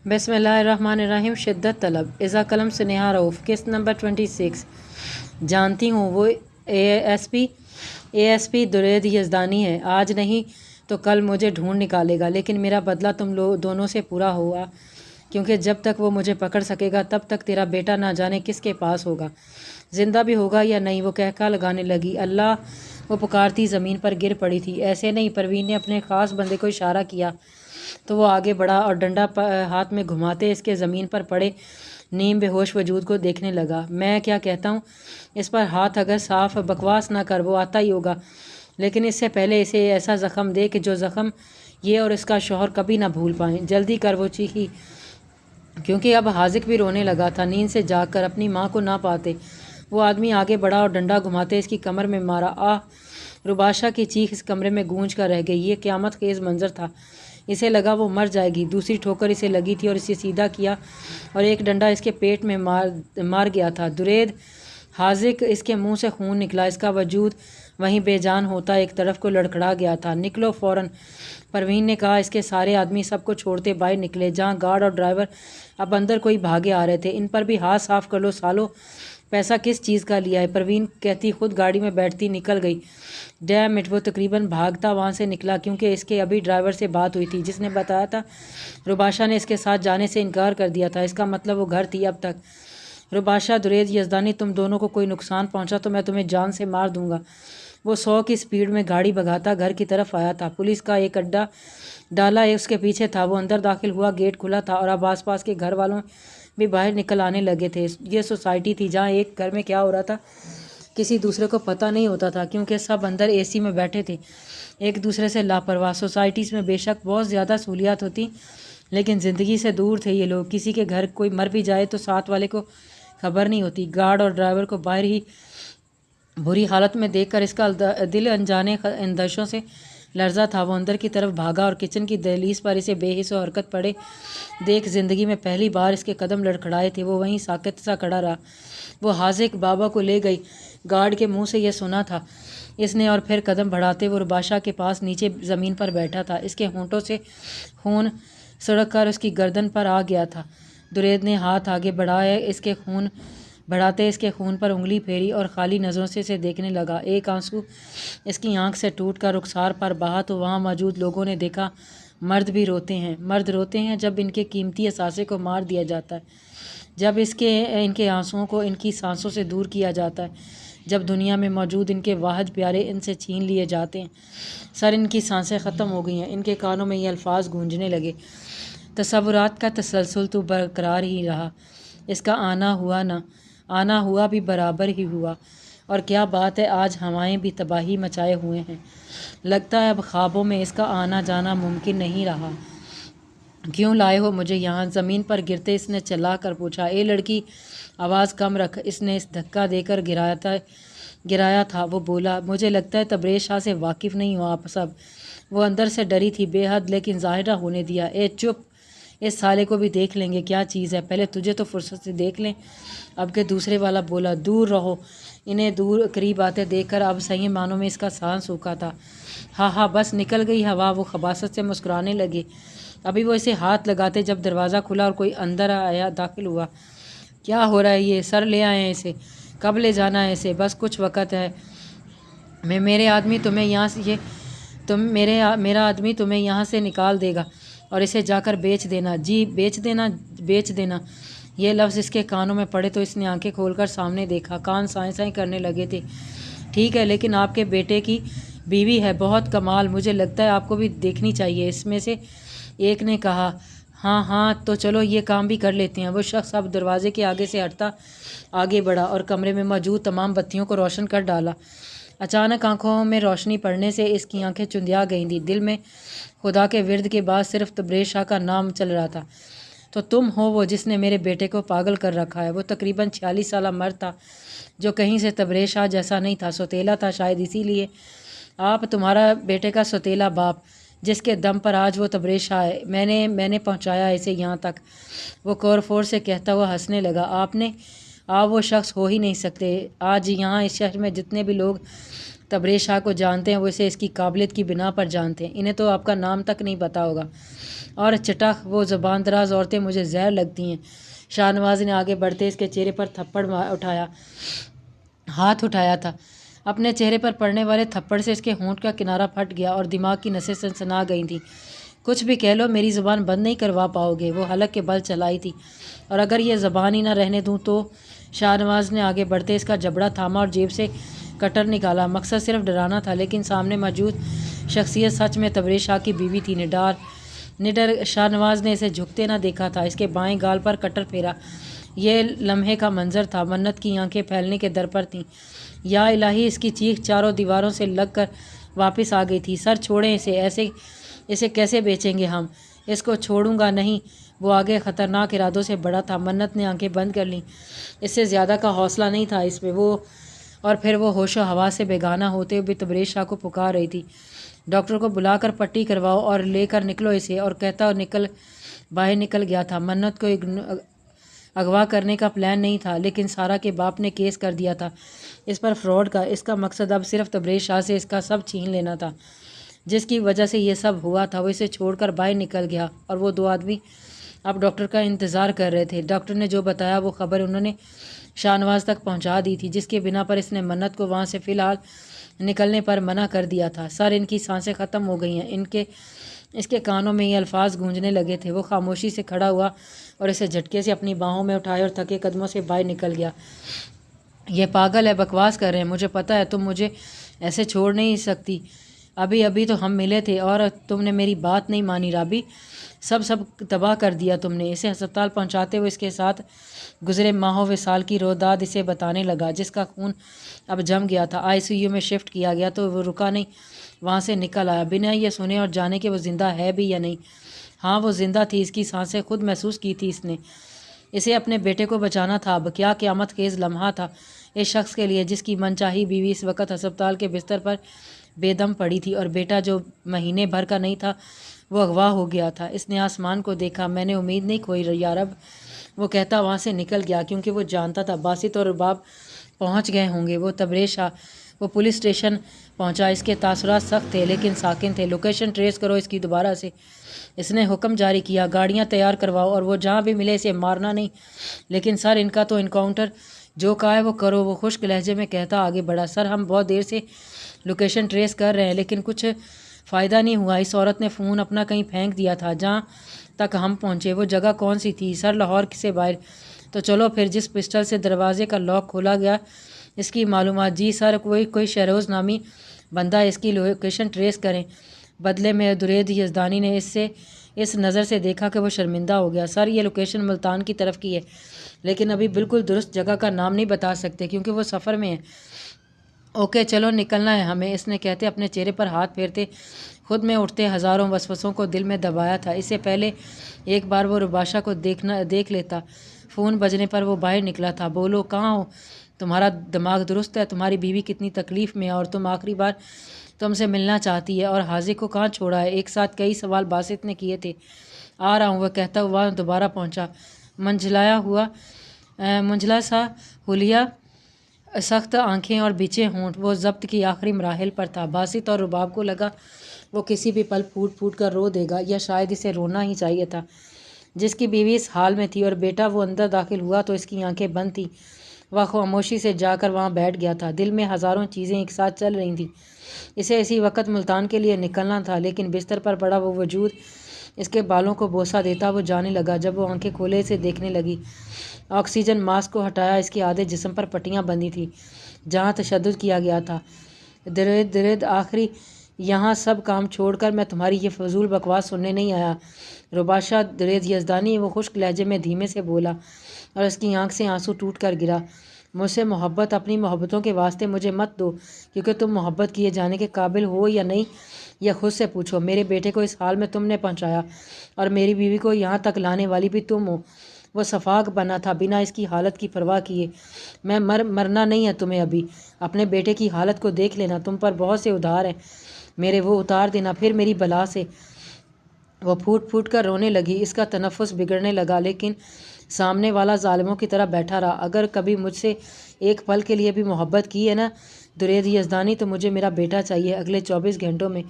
بسم اللہ الرحمن الرحیم۔ شدت طلب اذا قلم سے نیہا رؤف۔ قسط نمبر 26۔ جانتی ہوں وہ اے ایس پی درید یزدانی ہے۔ آج نہیں تو کل مجھے ڈھونڈ نکالے گا، لیکن میرا بدلہ تم دونوں سے پورا ہوا، کیونکہ جب تک وہ مجھے پکڑ سکے گا تب تک تیرا بیٹا نہ جانے کس کے پاس ہوگا، زندہ بھی ہوگا یا نہیں۔ وہ کہکا لگانے لگی۔ اللہ! وہ پکارتی زمین پر گر پڑی تھی۔ ایسے نہیں، پروین نے اپنے خاص بندے کو اشارہ کیا تو وہ آگے بڑھا اور ڈنڈا ہاتھ میں گھماتے اس کے زمین پر پڑے نیم بے ہوش وجود کو دیکھنے لگا۔ میں کیا کہتا ہوں، اس پر ہاتھ اگر صاف بکواس نہ کر، وہ آتا ہی ہوگا، لیکن اس سے پہلے اسے ایسا زخم دے کہ جو زخم یہ اور اس کا شوہر کبھی نہ بھول پائیں۔ جلدی کر، وہ چیخی، کیونکہ اب حاذق بھی رونے لگا تھا نیند سے جاگ کر اپنی ماں کو نہ پاتے۔ وہ آدمی آگے بڑھا اور ڈنڈا گھماتے اس کی کمر میں مارا۔ آہ! رباشا کی چیخ اس کمرے میں گونج کر رہ گئی۔ یہ قیامت خیز منظر تھا۔ اسے لگا وہ مر جائے گی۔ دوسری ٹھوکر اسے لگی تھی اور اسے سیدھا کیا اور ایک ڈنڈا اس کے پیٹ میں مار گیا تھا۔ درید! حاذق! اس کے منہ سے خون نکلا۔ اس کا وجود وہیں بے جان ہوتا ایک طرف کو لڑکھڑا گیا تھا۔ نکلو فوراً! پروین نے کہا۔ اس کے سارے آدمی سب کو چھوڑتے باہر نکلے، جہاں گارڈ اور ڈرائیور اب اندر کوئی بھاگے آ رہے تھے۔ ان پر بھی ہاتھ صاف کر لو سالو! پیسہ کس چیز کا لیا ہے؟ پروین کہتی خود گاڑی میں بیٹھتی نکل گئی۔ Damn it! وہ تقریباً بھاگتا وہاں سے نکلا، کیونکہ اس کے ابھی ڈرائیور سے بات ہوئی تھی جس نے بتایا تھا رباشا نے اس کے ساتھ جانے سے انکار کر دیا تھا۔ اس کا مطلب وہ گھر تھی اب تک۔ رباشا! درید یزدانی! تم دونوں کو کوئی نقصان پہنچا تو میں تمہیں جان سے مار دوں گا۔ وہ 100 کی سپیڈ میں گاڑی بھگاتا گھر کی طرف آیا تھا۔ پولیس کا ایک اڈا ڈالا اس کے پیچھے تھا۔ وہ اندر داخل ہوا، گیٹ کھلا تھا اور اب آس پاس کے گھر والوں بھی باہر نکل آنے لگے تھے۔ یہ سوسائٹی تھی جہاں ایک گھر میں کیا ہو رہا تھا کسی دوسرے کو پتہ نہیں ہوتا تھا، کیونکہ سب اندر اے سی میں بیٹھے تھے، ایک دوسرے سے لاپرواہ۔ سوسائٹیز میں بے شک بہت زیادہ سہولیات ہوتی، لیکن زندگی سے دور تھے یہ لوگ۔ کسی کے گھر کوئی مر بھی جائے تو ساتھ والے کو خبر نہیں ہوتی۔ گارڈ اور ڈرائیور کو باہر ہی بری حالت میں دیکھ کر اس کا دل انجانے اندیشوں سے لرزا تھا۔ وہ اندر کی طرف بھاگا اور کچن کی دہلیز پر اسے بے حس و حرکت پڑے دیکھ زندگی میں پہلی بار اس کے قدم لڑکھڑائے تھے۔ وہ وہیں ساکت سا کھڑا رہا۔ وہ حاذق بابا کو لے گئی، گارڈ کے منہ سے یہ سنا تھا اس نے، اور پھر قدم بڑھاتے وہ رباشا کے پاس نیچے زمین پر بیٹھا تھا۔ اس کے ہونٹوں سے خون سڑک کر اس کی گردن پر آ گیا تھا۔ درید نے ہاتھ آگے بڑھاتے اس کے خون پر انگلی پھیری اور خالی نظروں سے اسے دیکھنے لگا۔ ایک آنسو اس کی آنکھ سے ٹوٹ کر رخسار پر بہا تو وہاں موجود لوگوں نے دیکھا مرد بھی روتے ہیں۔ مرد روتے ہیں جب ان کے قیمتی اثاثے کو مار دیا جاتا ہے، جب ان کے آنسوؤں کو ان کی سانسوں سے دور کیا جاتا ہے، جب دنیا میں موجود ان کے واحد پیارے ان سے چھین لیے جاتے ہیں۔ سر ان کی سانسیں ختم ہو گئی ہیں۔ ان کے کانوں میں یہ الفاظ گونجنے لگے، تصورات کا تسلسل تو برقرار ہی رہا، اس کا آنا ہوا بھی برابر ہی ہوا، اور کیا بات ہے آج ہوائیں بھی تباہی مچائے ہوئے ہیں۔ لگتا ہے اب خوابوں میں اس کا آنا جانا ممکن نہیں رہا۔ کیوں لائے ہو مجھے یہاں؟ زمین پر گرتے اس نے چلا کر پوچھا۔ اے لڑکی، آواز کم رکھ، اس نے دھکا دے کر گرایا تھا۔ وہ بولا، مجھے لگتا ہے تبریز شاہ سے واقف نہیں ہو آپ سب۔ وہ اندر سے ڈری تھی بے حد، لیکن ظاہر ہونے دیا۔ اے چپ! اس سالے کو بھی دیکھ لیں گے کیا چیز ہے، پہلے تجھے تو فرصت سے دیکھ لیں۔ اب کے دوسرے والا بولا، دور رہو۔ انہیں قریب آتے دیکھ کر اب صحیح معنوں میں اس کا سانس سوکھا تھا۔ ہاں بس نکل گئی ہوا۔ وہ خباثت سے مسکرانے لگے۔ ابھی وہ اسے ہاتھ لگاتے جب دروازہ کھلا اور کوئی اندر داخل ہوا۔ کیا ہو رہا ہے یہ؟ سر لے آئے ہیں اسے؟ کب لے جانا ہے اسے؟ بس کچھ وقت ہے، میرا آدمی تمہیں یہاں سے نکال دے گا اور اسے جا کر بیچ دینا۔ جی بیچ دینا۔ یہ لفظ اس کے کانوں میں پڑے تو اس نے آنکھیں کھول کر سامنے دیکھا۔ کان سائیں سائیں کرنے لگے تھے۔ ٹھیک ہے، لیکن آپ کے بیٹے کی بیوی ہے، بہت کمال، مجھے لگتا ہے آپ کو بھی دیکھنی چاہیے، اس میں سے ایک نے کہا۔ ہاں تو چلو یہ کام بھی کر لیتے ہیں۔ وہ شخص اب دروازے کے آگے سے ہٹتا آگے بڑھا اور کمرے میں موجود تمام بتیوں کو روشن کر ڈالا۔ اچانک آنکھوں میں روشنی پڑنے سے اس کی آنکھیں چندیا گئی تھیں۔ دل میں خدا کے ورد کے بعد صرف تبریز شاہ کا نام چل رہا تھا۔ تو تم ہو وہ جس نے میرے بیٹے کو پاگل کر رکھا ہے؟ وہ تقریباً 46 سالہ مرد تھا جو کہیں سے تبریز شاہ جیسا نہیں تھا، سوتیلا تھا شاید اسی لیے۔ آپ، تمہارا بیٹے کا سوتیلا باپ، جس کے دم پر آج وہ تبریز شاہ ہے، میں نے پہنچایا اسے یہاں تک، وہ کورفور سے کہتا ہوا ہنسنے لگا۔ آپ وہ شخص ہو ہی نہیں سکتے۔ آج یہاں اس شہر میں جتنے بھی لوگ تبریز شاہ کو جانتے ہیں وہ اسے اس کی قابلیت کی بنا پر جانتے ہیں، انہیں تو آپ کا نام تک نہیں پتہ ہوگا۔ اور چٹخ وہ زبان دراز عورتیں مجھے زہر لگتی ہیں۔ شاہ نواز نے آگے بڑھتے اس کے چہرے پر ہاتھ اٹھایا تھا۔ اپنے چہرے پر پڑنے والے تھپڑ سے اس کے ہونٹ کا کنارہ پھٹ گیا اور دماغ کی نسیں سنسنا گئی تھیں۔ کچھ بھی کہہ لو، میری زبان بند نہیں کروا پاؤ گے، وہ حلق کے بل چلائی تھی۔ اور اگر یہ زبان ہی نہ رہنے دوں تو؟ شاہ نواز نے آگے بڑھتے اس کا جبڑا تھاما اور جیب سے کٹر نکالا۔ مقصد صرف ڈرانا تھا، لیکن سامنے موجود شخصیت سچ میں تبریز شاہ کی بیوی تھی۔ نڈر شاہ نواز نے اسے جھکتے نہ دیکھا تھا، اس کے بائیں گال پر کٹر پھیرا۔ یہ لمحے کا منظر تھا۔ منت کی آنکھیں پھیلنے کے در پر تھیں۔ یا الہی، اس کی چیخ چاروں دیواروں سے لگ کر واپس آ گئی تھی۔ سر چھوڑیں اسے کیسے بیچیں گے ہم؟ اس کو چھوڑوں گا نہیں۔ وہ آگے خطرناک ارادوں سے بڑا تھا۔ منت نے آنکھیں بند کر لیں، اس سے زیادہ کا حوصلہ نہیں تھا اس میں۔ اور پھر وہ ہوش و حواس سے بیگانہ ہوتے ہوئے تبریز شاہ کو پکار رہی تھی۔ ڈاکٹر کو بلا کر پٹی کرواؤ اور لے کر نکلو اسے، اور کہتا باہر نکل گیا تھا۔ منت کو اغوا کرنے کا پلان نہیں تھا، لیکن سارا کے باپ نے کیس کر دیا تھا اس پر فراڈ کا۔ اس کا مقصد اب صرف تبریز شاہ سے اس کا سب چھین لینا تھا، جس کی وجہ سے یہ سب ہوا تھا۔ وہ اسے چھوڑ کر باہر نکل گیا اور وہ دو آدمی اب ڈاکٹر کا انتظار کر رہے تھے۔ ڈاکٹر نے جو بتایا وہ خبر انہوں نے شاہ نواز تک پہنچا دی تھی، جس کی بنا پر اس نے منت کو وہاں سے فی الحال نکلنے پر منع کر دیا تھا۔ سر، ان کی سانسیں ختم ہو گئی ہیں۔ اس کے کانوں میں یہ الفاظ گونجنے لگے تھے۔ وہ خاموشی سے کھڑا ہوا اور اسے جھٹکے سے اپنی باہوں میں اٹھائے اور تھکے قدموں سے باہر نکل گیا۔ یہ پاگل ہے، بکواس کر رہے ہیں، مجھے پتہ ہے تم مجھے ایسے چھوڑ نہیں سکتی۔ ابھی تو ہم ملے تھے اور تم نے میری بات نہیں مانی رابی۔ سب تباہ کر دیا تم نے۔ اسے ہسپتال پہنچاتے ہوئے اس کے ساتھ گزرے ماہوں وصال کی روداد اسے بتانے لگا، جس کا خون اب جم گیا تھا۔ ICU میں شفٹ کیا گیا تو وہ رکا نہیں، وہاں سے نکل آیا بنا یہ سنے اور جانے کہ وہ زندہ ہے بھی یا نہیں۔ ہاں، وہ زندہ تھی، اس کی سانسیں خود محسوس کی تھی اس نے۔ اسے اپنے بیٹے کو بچانا تھا۔ اب کیا قیامت خیز لمحہ تھا اس شخص کے لیے جس کی من چاہی بیوی اس وقت ہسپتال کے بستر پر بے دم پڑی تھی، اور بیٹا جو مہینے بھر کا نہیں تھا وہ اغوا ہو گیا تھا۔ اس نے آسمان کو دیکھا۔ میں نے امید نہیں کھوئی یا رب، وہ کہتا وہاں سے نکل گیا، کیونکہ وہ جانتا تھا باسط اور رباب پہنچ گئے ہوں گے۔ وہ تبریز شاہ وہ پولیس اسٹیشن پہنچا۔ اس کے تاثرات سخت تھے لیکن ساکن تھے۔ لوکیشن ٹریس کرو اس کی دوبارہ سے، اس نے حکم جاری کیا۔ گاڑیاں تیار کرواؤ اور وہ جہاں بھی ملے اسے مارنا نہیں۔ لیکن سر، ان کا تو انکاؤنٹر، جو کہا ہے وہ کرو، وہ خشک لہجے میں کہتا آگے بڑھا۔ سر، ہم بہت دیر سے لوکیشن ٹریس کر رہے ہیں لیکن کچھ فائدہ نہیں ہوا۔ اس عورت نے فون اپنا کہیں پھینک دیا تھا جہاں تک ہم پہنچے۔ وہ جگہ کون سی تھی؟ سر، لاہور سے باہر۔ تو چلو پھر، جس پسٹل سے دروازے کا لاک کھولا گیا اس کی معلومات؟ جی سر، کوئی شہروز نامی بندہ، اس کی لوکیشن ٹریس کریں۔ بدلے میں درید یزدانی نے اس نظر سے دیکھا کہ وہ شرمندہ ہو گیا۔ سر، یہ لوکیشن ملتان کی طرف کی ہے، لیکن ابھی بالکل درست جگہ کا نام نہیں بتا سکتے کیونکہ وہ سفر میں ہے۔ اوکے، چلو نکلنا ہے ہمیں، اس نے کہتے اپنے چہرے پر ہاتھ پھیرتے خود میں اٹھتے ہزاروں وسوسوں کو دل میں دبایا تھا۔ اس سے پہلے ایک بار وہ رباشا کو دیکھ لیتا۔ فون بجنے پر وہ باہر نکلا تھا۔ بولو، کہاں ہو؟ تمہارا دماغ درست ہے؟ تمہاری بیوی کتنی تکلیف میں ہے اور تم آخری بار تم سے ملنا چاہتی ہے؟ اور حاضر کو کہاں چھوڑا ہے؟ ایک ساتھ کئی سوال باسط نے کیے تھے۔ آ رہا ہوں، وہ کہتا ہوا دوبارہ پہنچا۔ منجلا سا حلیہ، سخت آنکھیں اور بچھے ہونٹ، وہ ضبط کی آخری مراحل پر تھا۔ باسط اور رباب کو لگا وہ کسی بھی پل پھوٹ کر رو دے گا، یا شاید اسے رونا ہی چاہیے تھا جس کی بیوی اس حال میں تھی۔ اور بیٹا، وہ اندر داخل ہوا تو اس کی آنکھیں بند تھیں۔ وہ خاموشی سے جا کر وہاں بیٹھ گیا تھا۔ دل میں ہزاروں چیزیں ایک ساتھ چل رہی تھیں۔ اسے اسی وقت ملتان کے لیے نکلنا تھا، لیکن بستر پر پڑا وہ وجود اس کے بالوں کو بوسہ دیتا وہ جانے لگا۔ جب وہ آنکھیں کھولے اسے دیکھنے لگی، آکسیجن ماسک کو ہٹایا، اس کے آدھے جسم پر پٹیاں بندھی تھیں جہاں تشدد کیا گیا تھا۔ درد آخری، یہاں سب کام چھوڑ کر میں تمہاری یہ فضول بکواس سننے نہیں آیا۔ رباشا درید یزدانی، وہ خشک لہجے میں دھیمے سے بولا، اور اس کی آنکھ سے آنسو ٹوٹ کر گرا۔ مجھ سے محبت، اپنی محبتوں کے واسطے مجھے مت دو، کیونکہ تم محبت کیے جانے کے قابل ہو یا نہیں، یہ خود سے پوچھو۔ میرے بیٹے کو اس حال میں تم نے پہنچایا اور میری بیوی کو یہاں تک لانے والی بھی تم ہو۔ وہ صفاق بنا تھا بنا اس کی حالت کی پرواہ کیے۔ میں مرنا نہیں ہے تمہیں ابھی۔ اپنے بیٹے کی حالت کو دیکھ لینا، تم پر بہت سے ادھار ہیں میرے، وہ اتار دینا پھر میری بلا سے۔ وہ پھوٹ کر رونے لگی۔ اس کا تنفس بگڑنے لگا، لیکن سامنے والا ظالموں کی طرح بیٹھا رہا۔ اگر کبھی مجھ سے ایک پل کے لیے بھی محبت کی ہے نا، درید یزدانی تو مجھے میرا بیٹا چاہیے۔ اگلے 24 گھنٹوں میں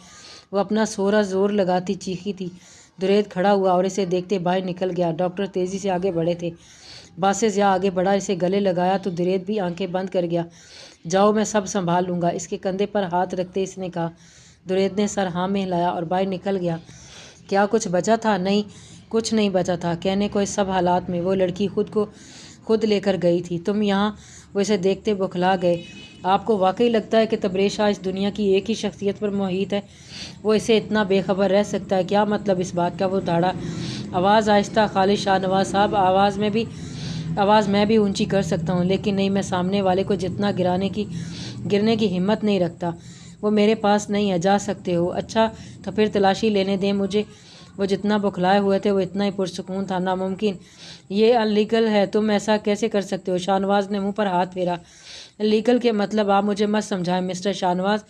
وہ اپنا سورا زور لگاتی چیخی تھی۔ درید کھڑا ہوا اور اسے دیکھتے باہر نکل گیا۔ ڈاکٹر تیزی سے آگے بڑھے تھے۔ باسط ضیاء آگے بڑھا، اسے گلے لگایا تو درید بھی آنکھیں بند کر گیا۔ جاؤ، میں سب سنبھال لوں گا، اس کے کندھے پر ہاتھ رکھتے اس نے کہا۔ درید نے سر ہاں میں ہلایا اور باہر نکل گیا۔ کیا کچھ بچا تھا؟ نہیں، کچھ نہیں بچا تھا کہنے کو۔ اس سب حالات میں وہ لڑکی خود لے کر گئی تھی تم یہاں۔ وہ اسے دیکھتے بوکھلا گئے۔ آپ کو واقعی لگتا ہے کہ تبریز شاہ اس دنیا کی ایک ہی شخصیت پر محیط ہے؟ وہ اسے اتنا بے خبر رہ سکتا ہے؟ کیا مطلب اس بات کا؟ وہ دھاڑا۔ آواز آہستہ۔ خالد شاہ نواز صاحب، آواز میں بھی اونچی کر سکتا ہوں، لیکن نہیں، میں سامنے والے کو جتنا گرنے کی ہمت نہیں رکھتا۔ وہ میرے پاس نہیں ہے۔ جا سکتے ہو؟ اچھا تو پھر تلاشی لینے دیں مجھے۔ وہ جتنا بوکھلائے ہوئے تھے وہ اتنا ہی پرسکون تھا۔ ناممکن، یہ ان لیگل ہے، تم ایسا کیسے کر سکتے ہو؟ شاہ نواز نے منہ پر ہاتھ پھیرا۔ ان لیگل کے مطلب آپ مجھے مت سمجھائیں مسٹر شاہ نواز۔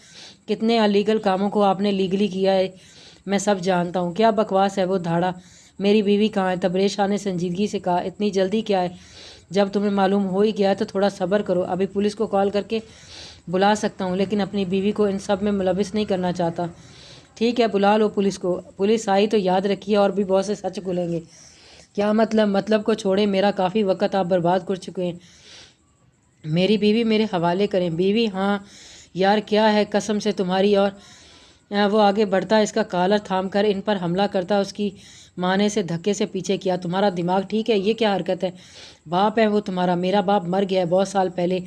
کتنے ان لیگل کاموں کو آپ نے لیگلی کیا ہے، میں سب جانتا ہوں۔ کیا بکواس ہے؟ وہ دھاڑا۔ میری بیوی کہاں ہے؟ تبریز شاہ نے سنجیدگی سے کہا۔ اتنی جلدی کیا ہے؟ جب تمہیں معلوم ہو ہی گیا ہے تو تھوڑا صبر کرو۔ ابھی پولیس کو کال کر کے بلا سکتا ہوں، لیکن اپنی بیوی کو ان سب میں ملوث نہیں کرنا چاہتا۔ ٹھیک ہے، بلا لو پولیس کو۔ پولیس آئی تو یاد رکھیے اور بھی بہت سے سچ کھلیں گے۔ کیا مطلب؟ مطلب کو چھوڑیں، میرا کافی وقت آپ برباد کر چکے ہیں۔ میری بیوی میرے حوالے کریں۔ بیوی؟ ہاں یار، کیا ہے قسم سے تمہاری؟ اور وہ آگے بڑھتا، اس کا کالر تھام کر ان پر حملہ کرتا۔ اس کی ماں نے اسے دھکے سے پیچھے کیا۔ تمہارا دماغ ٹھیک ہے؟ یہ کیا حرکت ہے؟ باپ ہے وہ تمہارا؟ میرا باپ مر گیا ہے بہت سال پہلے۔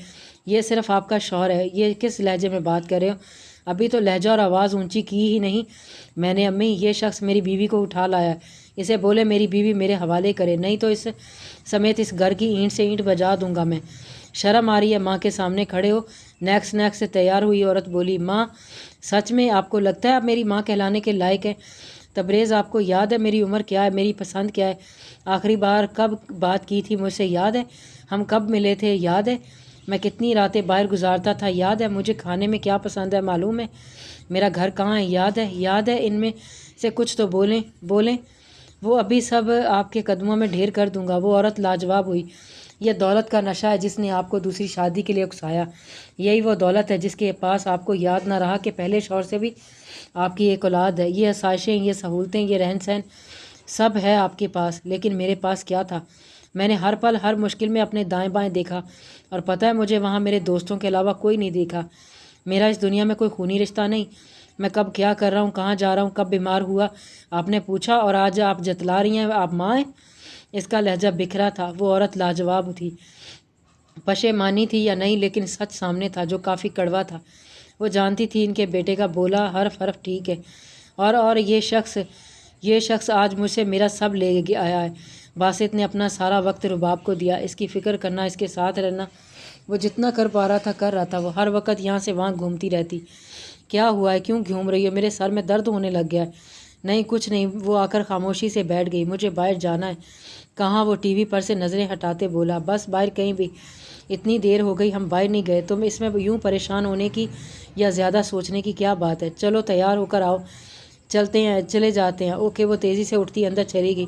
یہ صرف آپ کا شوہر ہے۔ یہ کس لہجے میں بات کر رہے ہو؟ ابھی تو لہجہ اور آواز اونچی کی ہی نہیں میں نے۔ امی، یہ شخص میری بیوی کو اٹھا لایا ہے، اسے بولے میری بیوی میرے حوالے کرے، نہیں تو اس سمیت اس گھر کی اینٹ سے اینٹ بجا دوں گا میں۔ شرم آ رہی ہے؟ ماں کے سامنے کھڑے ہو۔ نیک سے تیار ہوئی عورت بولی۔ ماں، سچ میں آپ کو لگتا ہے آپ میری ماں کہلانے کے لائق ہیں؟ تبریز، آپ کو یاد ہے میری عمر کیا ہے، میری پسند کیا ہے؟ آخری بار کب بات کی تھی مجھ سے یاد ہے؟ ہم کب ملے تھے یاد ہے؟ میں کتنی راتیں باہر گزارتا تھا یاد ہے؟ مجھے کھانے میں کیا پسند ہے معلوم ہے؟ میرا گھر کہاں ہے یاد ہے؟ یاد ہے؟ ان میں سے کچھ تو بولیں۔ وہ ابھی سب آپ کے قدموں میں ڈھیر کر دوں گا۔ وہ عورت لاجواب ہوئی۔ یہ دولت کا نشہ ہے جس نے آپ کو دوسری شادی کے لیے اکسایا۔ یہی وہ دولت ہے جس کے پاس آپ کو یاد نہ رہا کہ پہلے شوہر سے بھی آپ کی ایک اولاد ہے۔ یہ آسائشیں، یہ سہولتیں، یہ رہن سہن سب ہے آپ کے پاس، لیکن میرے پاس کیا تھا؟ میں نے ہر پل ہر مشکل میں اپنے دائیں بائیں دیکھا، اور پتہ ہے مجھے وہاں میرے دوستوں کے علاوہ کوئی نہیں دیکھا۔ میرا اس دنیا میں کوئی خونی رشتہ نہیں۔ میں کب کیا کر رہا ہوں، کہاں جا رہا ہوں، کب بیمار ہوا آپ نے پوچھا، اور آج آپ جتلا رہی ہیں آپ ماں ہیں؟ اس کا لہجہ بکھرا تھا۔ وہ عورت لاجواب تھی، پشیمانی تھی یا نہیں، لیکن سچ سامنے تھا جو کافی کڑوا تھا۔ وہ جانتی تھی ان کے بیٹے کا بولا حرف ٹھیک ہے، اور یہ شخص آج مجھ سے میرا سب لے آیا ہے۔ باسط نے اپنا سارا وقت رباب کو دیا، اس کی فکر کرنا، اس کے ساتھ رہنا۔ وہ جتنا کر پا رہا تھا کر رہا تھا۔ وہ ہر وقت یہاں سے وہاں گھومتی رہتی۔ کیا ہوا ہے؟ کیوں گھوم رہی ہو؟ میرے سر میں درد ہونے لگ گیا ہے۔ نہیں کچھ نہیں۔ وہ آ کر خاموشی سے بیٹھ گئی۔ مجھے باہر جانا ہے۔ کہاں؟ وہ ٹی وی پر سے نظریں ہٹاتے بولا۔ بس باہر کہیں بھی۔ اتنی دیر ہو گئی ہم باہر نہیں گئے۔ تم اس میں یوں پریشان ہونے کی یا زیادہ سوچنے کی کیا بات ہے؟ چلو تیار ہو کر آؤ، چلے جاتے ہیں۔ اوکے۔ وہ تیزی سے اٹھتی اندر چلی گئی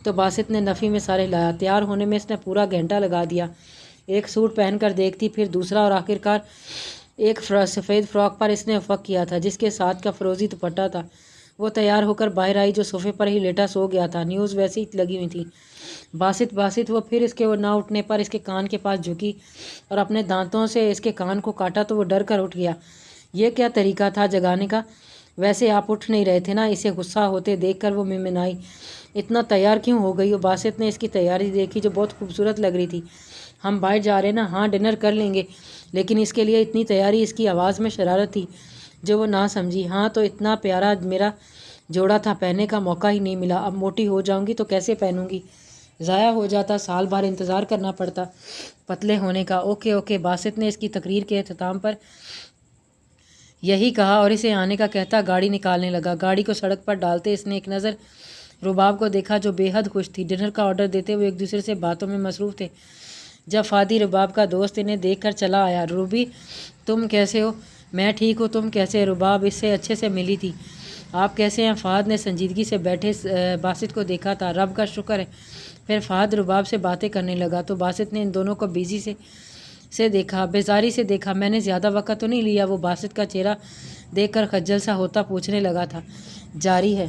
تو باسط نے نفی میں سارے لایا۔ تیار ہونے میں اس نے پورا گھنٹہ لگا دیا۔ ایک سوٹ پہن کر دیکھتی، پھر دوسرا، اور آخرکار ایک سفید فراک پر اس نے افق کیا تھا جس کے ساتھ کا فروزی دوپٹہ تھا۔ وہ تیار ہو کر باہر آئی جو صوفے پر ہی لیٹا سو گیا تھا۔ نیوز ویسی ہی لگی ہوئی تھی۔ باسط وہ پھر اس کے نہ اٹھنے پر اس کے کان کے پاس جھکی اور اپنے دانتوں سے اس کے کان کو کاٹا تو وہ ڈر کر اٹھ گیا۔ یہ کیا طریقہ تھا جگانے کا؟ ویسے آپ اٹھ نہیں رہے تھے نا؟ اسے غصہ ہوتے دیکھ کر وہ منمنائی۔ اتنا تیار کیوں ہو گئی ہو؟ باسط نے اس کی تیاری دیکھی جو بہت خوبصورت لگ رہی تھی۔ ہم باہر جا رہے نا؟ ہاں، ڈنر کر لیں گے، لیکن اس کے لیے اتنی تیاری؟ اس کی آواز میں شرارت تھی جو وہ نہ سمجھی۔ ہاں تو اتنا پیارا میرا جوڑا تھا، پہننے کا موقع ہی نہیں ملا۔ اب موٹی ہو جاؤں گی تو کیسے پہنوں گی؟ ضائع ہو جاتا، سال بھر انتظار کرنا پڑتا پتلے ہونے کا۔ اوکے۔ باسط نے اس کی تقریر کے اختتام پر یہی کہا اور اسے آنے کا کہتا گاڑی نکالنے لگا۔ گاڑی کو سڑک پر ڈالتے اس نے ایک نظر رباب کو دیکھا جو بے حد خوش تھی۔ ڈنر کا آرڈر دیتے ہوئے ایک دوسرے سے باتوں میں مصروف تھے جب فادی رباب کا دوست انہیں دیکھ کر چلا آیا۔ روبی، تم کیسے ہو؟ میں ٹھیک ہوں، تم کیسے؟ رباب اس سے اچھے سے ملی تھی۔ آپ کیسے ہیں؟ فہد نے سنجیدگی سے بیٹھے باسط کو دیکھا تھا۔ رب کا شکر ہے۔ پھر فہد رباب سے باتیں کرنے لگا تو باسط نے ان دونوں کو سے دیکھا بیزاری سے دیکھا، میں نے زیادہ وقت تو نہیں لیا؟ وہ باسط کا چہرہ دیکھ کر خجل سا ہوتا پوچھنے لگا تھا۔ جاری ہے۔